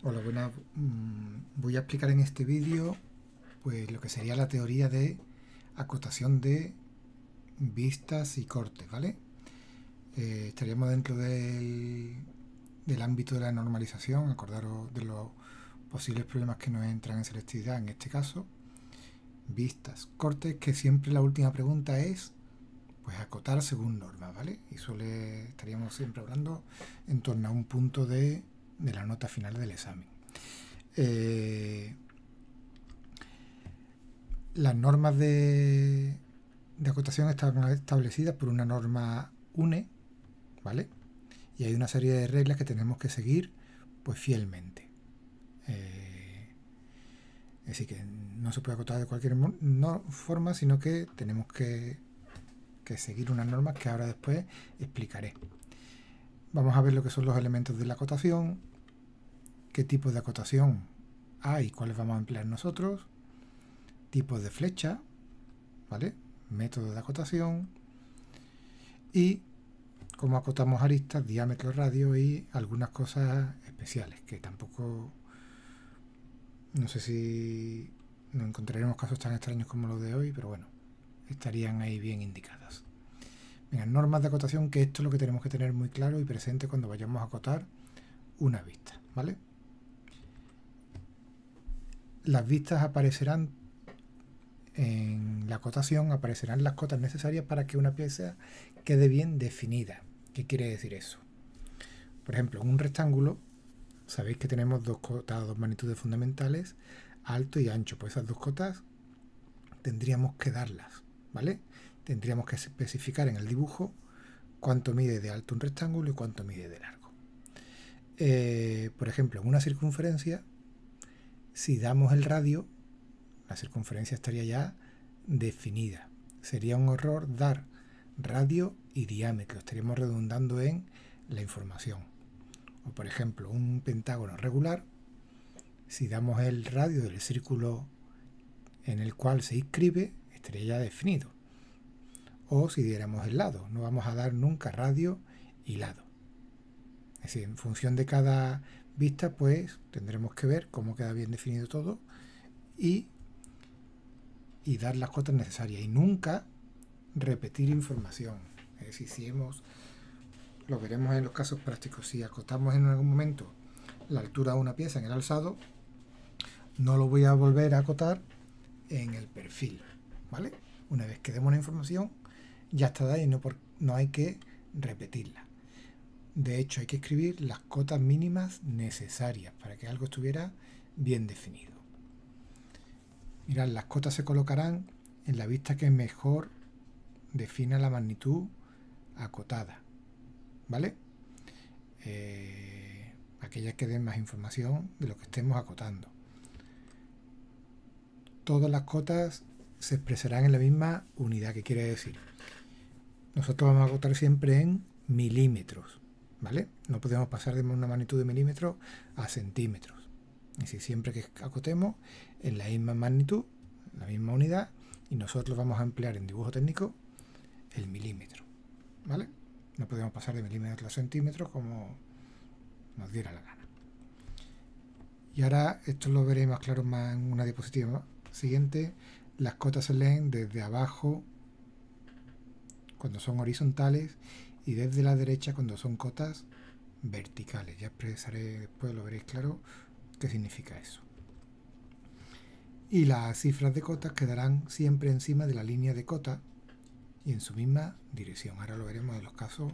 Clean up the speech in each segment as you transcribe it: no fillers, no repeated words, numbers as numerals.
Hola, buenas. Voy a explicar en este vídeo pues lo que sería la teoría de acotación de vistas y cortes, ¿vale? Estaríamos dentro del ámbito de la normalización. Acordaros de los posibles problemas que nos entran en selectividad, en este caso vistas, cortes, que siempre la última pregunta es pues acotar según norma, ¿vale? Y estaríamos siempre hablando en torno a un punto de la nota final del examen. Las normas de acotación están establecidas por una norma UNE, ¿vale? Y hay una serie de reglas que tenemos que seguir pues fielmente. Es decir, que no se puede acotar de cualquier forma, sino que tenemos que seguir unas normas que ahora después explicaré. Vamos a ver lo que son los elementos de la acotación, qué tipos de acotación hay y cuáles vamos a emplear nosotros, tipos de flecha, ¿vale? Métodos de acotación y cómo acotamos aristas, diámetro, radio y algunas cosas especiales que tampoco, no sé si nos encontraremos casos tan extraños como los de hoy, pero bueno, estarían ahí bien indicadas. Venga, normas de acotación, que esto es lo que tenemos que tener muy claro y presente cuando vayamos a acotar una vista, ¿vale? Las vistas aparecerán en la acotación, aparecerán las cotas necesarias para que una pieza quede bien definida. ¿Qué quiere decir eso? Por ejemplo, en un rectángulo sabéis que tenemos dos cotas, dos magnitudes fundamentales, alto y ancho. Pues esas dos cotas tendríamos que darlas, ¿vale? Tendríamos que especificar en el dibujo cuánto mide de alto un rectángulo y cuánto mide de largo. Por ejemplo, en una circunferencia, si damos el radio, la circunferencia estaría ya definida. Sería un error dar radio y diámetro. Estaríamos redundando en la información. O por ejemplo, un pentágono regular, si damos el radio del círculo en el cual se inscribe, estaría ya definido. O si diéramos el lado, no vamos a dar nunca radio y lado. Es decir, en función de cada vista, pues tendremos que ver cómo queda bien definido todo y dar las cotas necesarias. Y nunca repetir información. Es decir, lo veremos en los casos prácticos, si acotamos en algún momento la altura de una pieza en el alzado, no lo voy a volver a acotar en el perfil, ¿vale? Una vez que demos la información, ya está ahí, no hay que repetirla. De hecho, hay que escribir las cotas mínimas necesarias para que algo estuviera bien definido. Mirad, las cotas se colocarán en la vista que mejor defina la magnitud acotada, ¿vale? Aquellas que den más información de lo que estemos acotando. Todas las cotas se expresarán en la misma unidad. ¿Qué quiere decir? Nosotros vamos a acotar siempre en milímetros, ¿vale? No podemos pasar de una magnitud de milímetros a centímetros. Es decir, siempre que acotemos en la misma magnitud, la misma unidad, y nosotros vamos a emplear en dibujo técnico el milímetro, ¿vale? No podemos pasar de milímetros a centímetros como nos diera la gana. Y ahora esto lo veréis más claro más en una diapositiva siguiente. Las cotas se leen desde abajo cuando son horizontales y desde la derecha cuando son cotas verticales. Ya expresaré después, lo veréis claro, qué significa eso. Y las cifras de cotas quedarán siempre encima de la línea de cota y en su misma dirección. Ahora lo veremos en los casos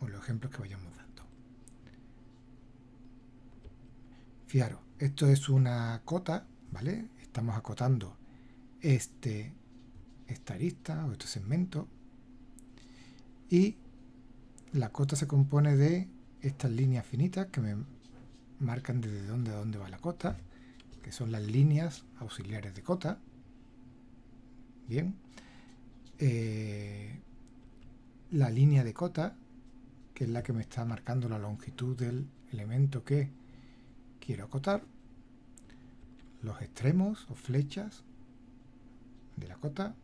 o los ejemplos que vayamos dando. Fijaros, esto es una cota, ¿vale? Estamos acotando esta arista o este segmento y la cota se compone de estas líneas finitas que me marcan desde dónde a dónde va la cota, que son las líneas auxiliares de cota. Bien, la línea de cota, que es la que me está marcando la longitud del elemento que quiero acotar, los extremos o flechas de la cota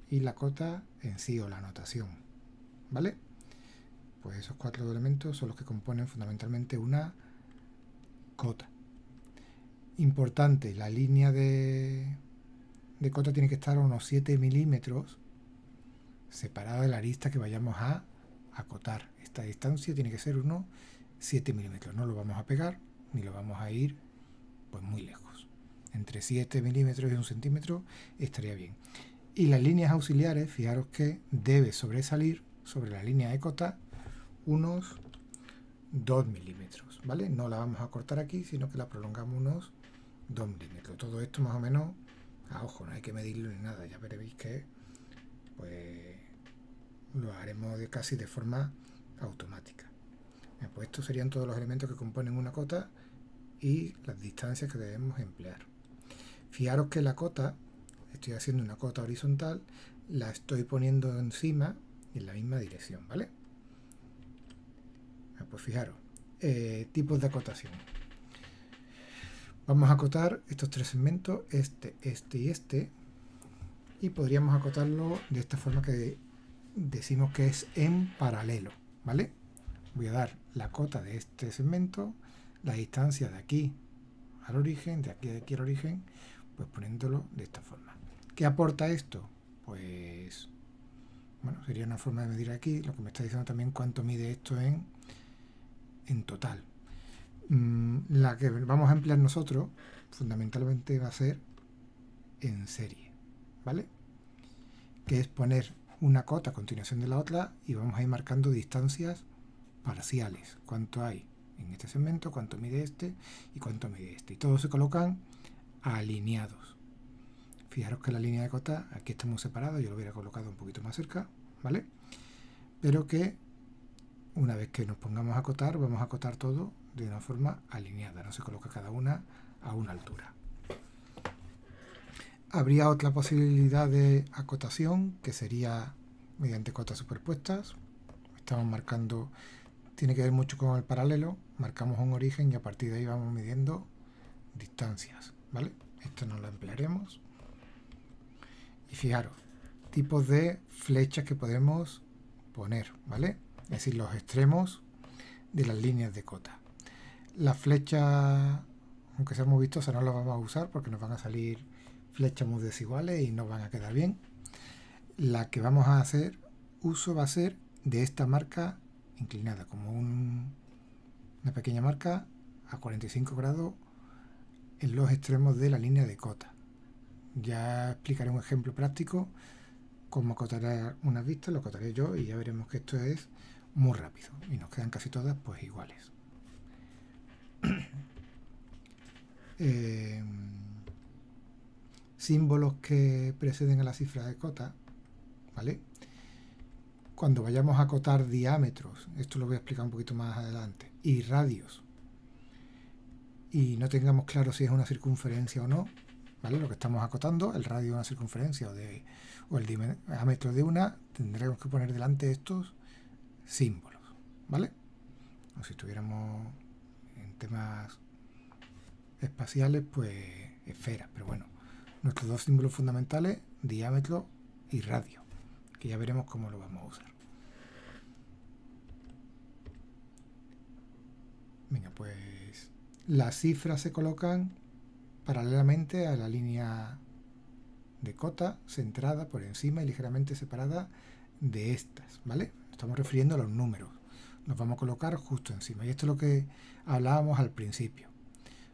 y la cota en sí o la anotación, ¿vale? Pues esos 4 elementos son los que componen fundamentalmente una cota. Importante, la línea de cota tiene que estar a unos 7 milímetros separada de la arista que vayamos a acotar. Esta distancia tiene que ser unos 7 milímetros. No lo vamos a pegar ni lo vamos a ir pues muy lejos. Entre 7 milímetros y 1 centímetro estaría bien. Y las líneas auxiliares, fijaros que debe sobresalir sobre la línea de cota unos 2 milímetros, ¿vale? No la vamos a cortar aquí, sino que la prolongamos unos 2 milímetros. Todo esto más o menos a ojo, no hay que medirlo ni nada. Ya veréis que pues lo haremos casi de forma automática. Pues estos serían todos los elementos que componen una cota y las distancias que debemos emplear. Fijaros que la cota, estoy haciendo una cota horizontal, la estoy poniendo encima en la misma dirección, ¿vale? Pues fijaros, tipos de acotación. Vamos a acotar estos 3 segmentos, este y este, y podríamos acotarlo de esta forma que decimos que es en paralelo, ¿vale? Voy a dar la cota de este segmento, la distancia de aquí al origen, de aquí al origen, pues poniéndolo de esta forma. ¿Qué aporta esto? Pues, bueno, sería una forma de medir aquí, lo que me está diciendo también cuánto mide esto en total. La que vamos a emplear nosotros, fundamentalmente va a ser en serie, ¿vale? Que es poner una cota a continuación de la otra y vamos a ir marcando distancias parciales. Cuánto hay en este segmento, cuánto mide este y cuánto mide este. Y todos se colocan alineados. Fijaros que la línea de cota, aquí estamos separados, yo lo hubiera colocado un poquito más cerca, ¿vale? Pero que una vez que nos pongamos a acotar, vamos a acotar todo de una forma alineada, no se coloca cada una a una altura. Habría otra posibilidad de acotación que sería mediante cotas superpuestas. Estamos marcando, tiene que ver mucho con el paralelo, marcamos un origen y a partir de ahí vamos midiendo distancias, ¿vale? Esto no lo emplearemos. Y fijaros, tipos de flechas que podemos poner, ¿vale? Es decir, los extremos de las líneas de cota. Las flechas, aunque sean muy vistosas, no las vamos a usar porque nos van a salir flechas muy desiguales y no van a quedar bien. La que vamos a hacer uso va a ser de esta marca inclinada, como una pequeña marca a 45 grados en los extremos de la línea de cota. Ya explicaré un ejemplo práctico, cómo acotaré unas vistas, lo acotaré yo y ya veremos que esto es muy rápido y nos quedan casi todas pues iguales. Símbolos que preceden a la cifra de cota, ¿vale? Cuando vayamos a acotar diámetros, esto lo voy a explicar un poquito más adelante, y radios, y no tengamos claro si es una circunferencia o no, ¿vale? Lo que estamos acotando, el radio de una circunferencia o el diámetro de una, tendremos que poner delante estos símbolos, ¿vale? O si estuviéramos en temas espaciales, pues esferas, pero bueno, nuestros dos símbolos fundamentales, diámetro y radio, que ya veremos cómo lo vamos a usar. Venga, pues las cifras se colocan paralelamente a la línea de cota, centrada por encima y ligeramente separada de estas, ¿vale? Estamos refiriendo a los números. Nos vamos a colocar justo encima. Y esto es lo que hablábamos al principio.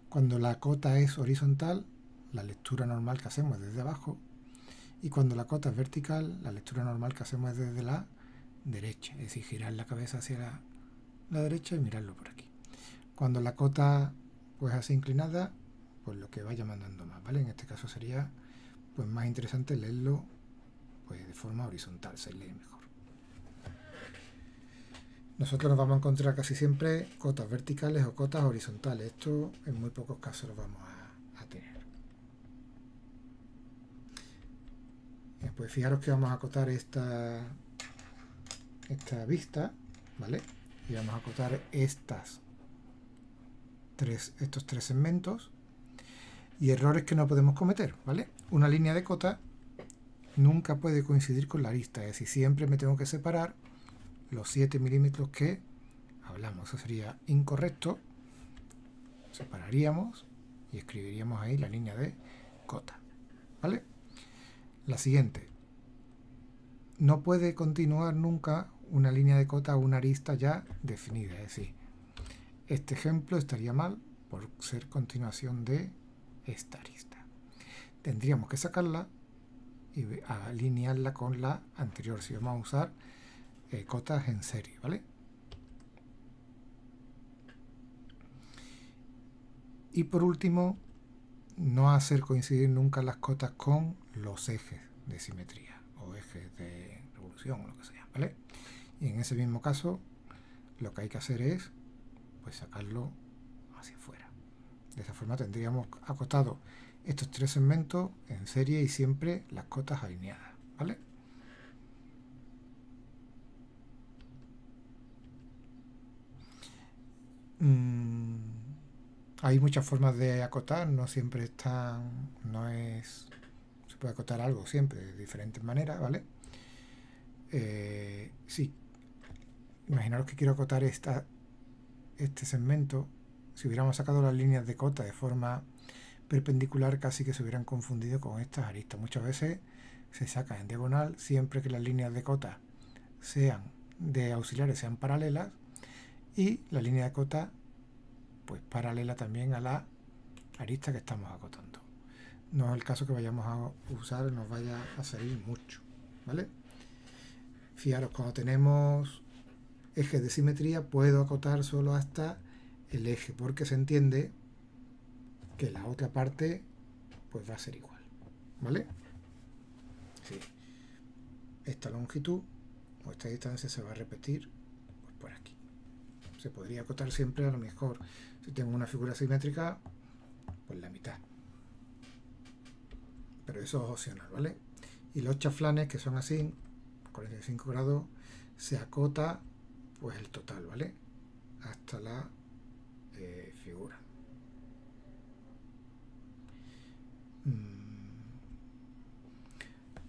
Cuando la cota es horizontal, la lectura normal que hacemos es desde abajo. Y cuando la cota es vertical, la lectura normal que hacemos es desde la derecha. Es decir, girar la cabeza hacia la derecha y mirarlo por aquí. Cuando la cota pues así inclinada, pues lo que vaya mandando más, ¿vale? En este caso sería pues más interesante leerlo pues de forma horizontal, se lee mejor. Nosotros nos vamos a encontrar casi siempre cotas verticales o cotas horizontales. Esto en muy pocos casos lo vamos a tener. Pues fijaros que vamos a acotar esta vista, ¿vale? Y vamos a acotar estos tres segmentos. Y errores que no podemos cometer, ¿vale? Una línea de cota nunca puede coincidir con la arista, es decir, siempre me tengo que separar los 7 milímetros que hablamos. Eso sería incorrecto. Separaríamos y escribiríamos ahí la línea de cota, ¿vale? La siguiente. No puede continuar nunca una línea de cota o una arista ya definida. Es decir, este ejemplo estaría mal por ser continuación de esta arista. Tendríamos que sacarla y alinearla con la anterior si vamos a usar cotas en serie, ¿vale? Y por último, no hacer coincidir nunca las cotas con los ejes de simetría o ejes de revolución o lo que sea, ¿vale? Y en ese mismo caso, lo que hay que hacer es pues sacarlo hacia afuera. De esa forma tendríamos acotado estos 3 segmentos en serie y siempre las cotas alineadas, ¿vale? Hay muchas formas de acotar, no siempre están, se puede acotar algo siempre de diferentes maneras, ¿vale? Sí, imaginaros que quiero acotar este segmento. Si hubiéramos sacado las líneas de cota de forma perpendicular, casi que se hubieran confundido con estas aristas. Muchas veces se sacan en diagonal, siempre que las líneas de cota sean de auxiliares sean paralelas y la línea de cota pues paralela también a la arista que estamos acotando. No es el caso que vayamos a usar, nos vaya a salir mucho, ¿vale? Fijaros, cuando tenemos ejes de simetría puedo acotar solo hasta el eje, porque se entiende que la otra parte pues va a ser igual, ¿vale? Sí. Esta longitud o esta distancia se va a repetir pues por aquí. Se podría acotar siempre, a lo mejor si tengo una figura simétrica, pues la mitad, pero eso es opcional, ¿vale? Y los chaflanes, que son así, 45 grados, se acota pues el total, ¿vale? Hasta la figura.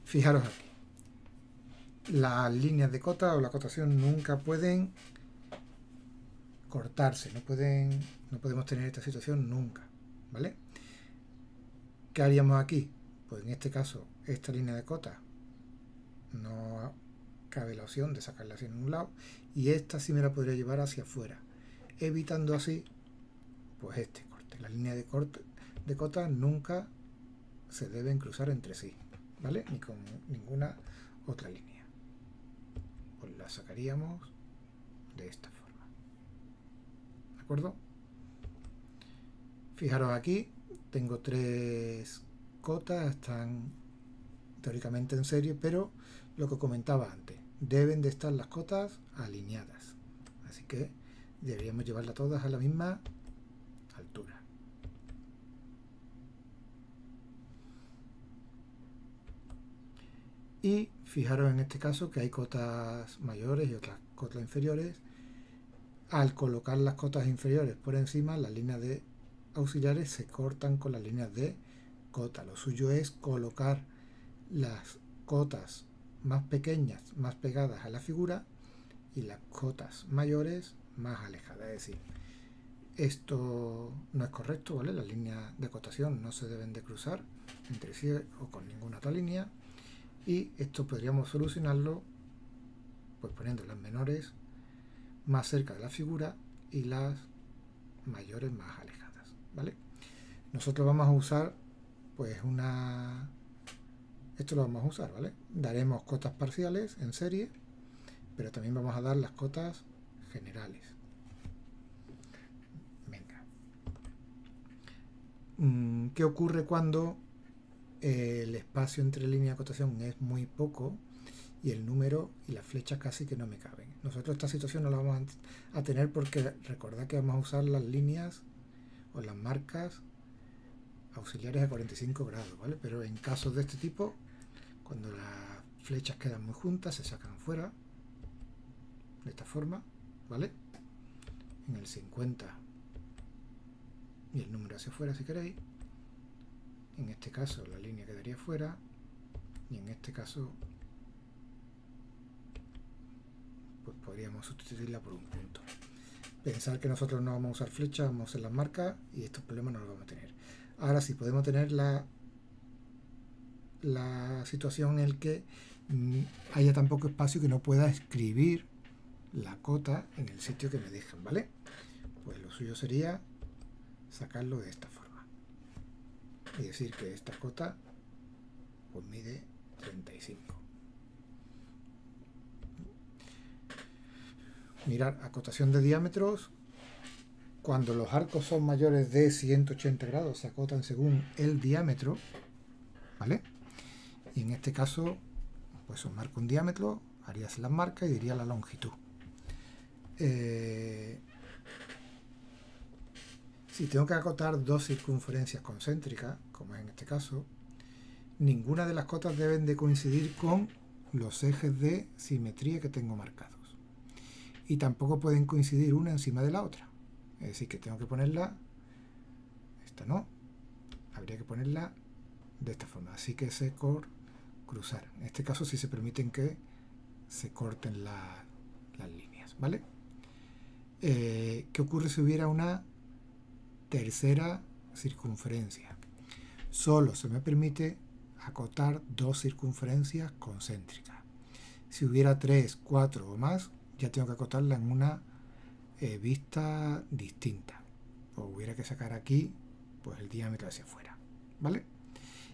Fijaros aquí. Las líneas de cota o la acotación nunca pueden cortarse, no podemos tener esta situación nunca, ¿vale? ¿Qué haríamos aquí? Pues en este caso, esta línea de cota no cabe la opción de sacarla hacia un lado y esta sí me la podría llevar hacia afuera, evitando así pues este corte. Las líneas de cota nunca se deben cruzar entre sí, ¿vale? Ni con ninguna otra línea. Pues la sacaríamos de esta forma, ¿de acuerdo? Fijaros aquí, tengo 3 cotas, están teóricamente en serie, pero lo que comentaba antes, deben de estar las cotas alineadas, así que deberíamos llevarlas todas a la misma altura. Y fijaros en este caso que hay cotas mayores y otras cotas inferiores. Al colocar las cotas inferiores por encima, las líneas de auxiliares se cortan con las líneas de cota. Lo suyo es colocar las cotas más pequeñas más pegadas a la figura y las cotas mayores más alejadas. Es decir, esto no es correcto, ¿vale? Las líneas de acotación no se deben de cruzar entre sí o con ninguna otra línea, y esto podríamos solucionarlo pues poniendo las menores más cerca de la figura y las mayores más alejadas, ¿vale? Nosotros vamos a usar pues esto lo vamos a usar, ¿vale? Daremos cotas parciales en serie, pero también vamos a dar las cotas generales. Venga. ¿Qué ocurre cuando el espacio entre línea y acotación es muy poco y el número y las flechas casi que no me caben? Nosotros esta situación no la vamos a tener porque recordad que vamos a usar las líneas o las marcas auxiliares a 45 grados, ¿vale? Pero en casos de este tipo, cuando las flechas quedan muy juntas, se sacan fuera de esta forma, ¿vale? En el 50 y el número hacia afuera si queréis. En este caso la línea quedaría fuera y en este caso pues podríamos sustituirla por un punto. Pensar que nosotros no vamos a usar flechas, vamos a usar las marcas y estos problemas no los vamos a tener. Ahora sí podemos tener la situación en la que haya tan poco espacio que no pueda escribir la cota en el sitio que me dejan, ¿vale? Pues lo suyo sería sacarlo de esta forma y decir que esta cota pues mide 35. Mirar, acotación de diámetros. Cuando los arcos son mayores de 180 grados se acotan según el diámetro, ¿vale? Y en este caso pues os marco un diámetro, harías las marcas y diría la longitud. Si tengo que acotar dos circunferencias concéntricas, como es en este caso, ninguna de las cotas deben de coincidir con los ejes de simetría que tengo marcados. Y tampoco pueden coincidir una encima de la otra. Es decir, que tengo que ponerla, esta no, habría que ponerla de esta forma. Así que se cruzar. En este caso sí se permiten que se corten las líneas, ¿vale? ¿Qué ocurre si hubiera una tercera circunferencia? Solo se me permite acotar dos circunferencias concéntricas. Si hubiera 3, 4 o más, ya tengo que acotarla en una vista distinta. Pues hubiera que sacar aquí pues el diámetro hacia afuera, ¿vale?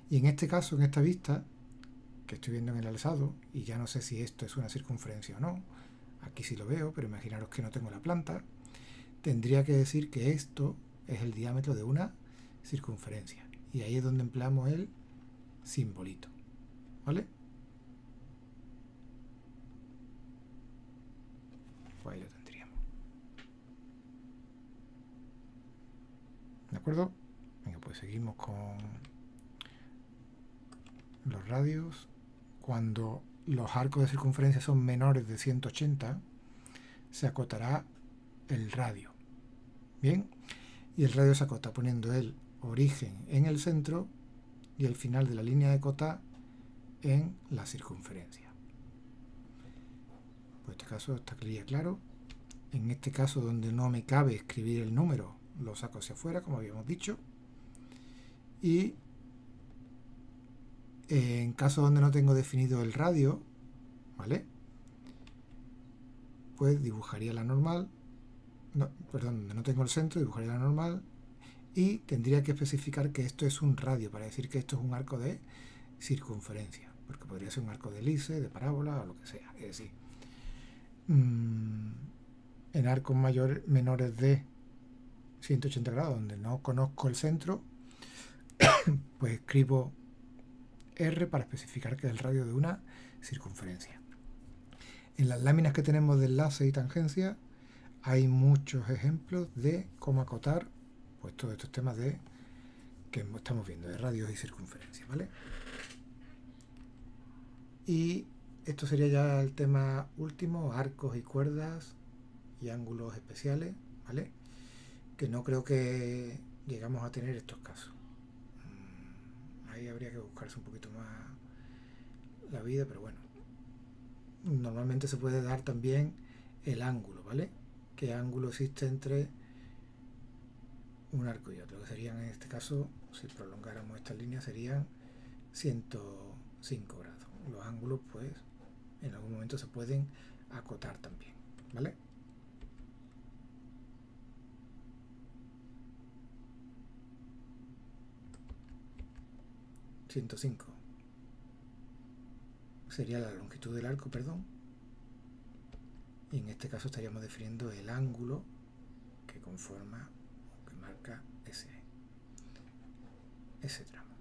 Y en este caso, en esta vista que estoy viendo en el alzado, y ya no sé si esto es una circunferencia o no, aquí sí lo veo, pero imaginaros que no tengo la planta, tendría que decir que esto es el diámetro de una circunferencia. Y ahí es donde empleamos el simbolito, ¿vale? Pues ahí lo tendríamos. ¿De acuerdo? Venga, pues seguimos con los radios. Cuando los arcos de circunferencia son menores de 180, se acotará el radio. Bien, y el radio se acota poniendo el origen en el centro y el final de la línea de cota en la circunferencia. Pues en este caso está claro. En este caso, donde no me cabe escribir el número, lo saco hacia afuera, como habíamos dicho. Y en caso donde no tengo definido el radio, ¿vale? Pues dibujaría la normal. No, perdón, donde no tengo el centro, dibujaría la normal. Y tendría que especificar que esto es un radio, para decir que esto es un arco de circunferencia. Porque podría ser un arco de hélice, de parábola o lo que sea. Es decir, en arcos menores de 180 grados, donde no conozco el centro, pues escribo R para especificar que es el radio de una circunferencia. En las láminas que tenemos de enlace y tangencia hay muchos ejemplos de cómo acotar pues todos estos temas que estamos viendo, de radios y circunferencias, ¿vale? Y esto sería ya el tema último, arcos y cuerdas y ángulos especiales, ¿vale? Que no creo que llegamos a tener estos casos. Ahí habría que buscarse un poquito más la vida, pero bueno. Normalmente se puede dar también el ángulo, ¿vale? ¿Qué ángulo existe entre un arco y otro? Que serían, en este caso, si prolongáramos esta línea, serían 105 grados. Los ángulos, pues, en algún momento se pueden acotar también, ¿vale? ...105... sería la longitud del arco, perdón. Y en este caso estaríamos definiendo el ángulo que conforma o que marca ese tramo.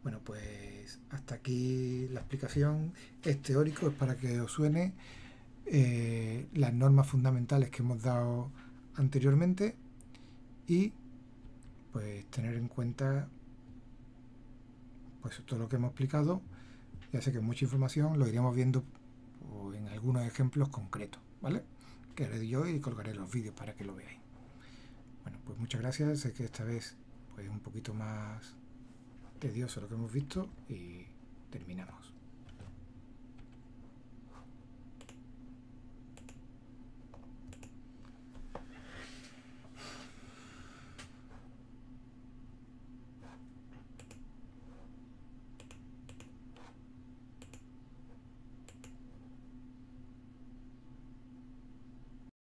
Bueno, pues hasta aquí la explicación. Es teórico, es para que os suene las normas fundamentales que hemos dado anteriormente y pues tener en cuenta pues todo lo que hemos explicado. Ya sé que mucha información lo iremos viendo en algunos ejemplos concretos, ¿vale? Que haré yo y colgaré los vídeos para que lo veáis. Bueno, pues muchas gracias. Sé que esta vez pues un poquito más tedioso lo que hemos visto y terminamos.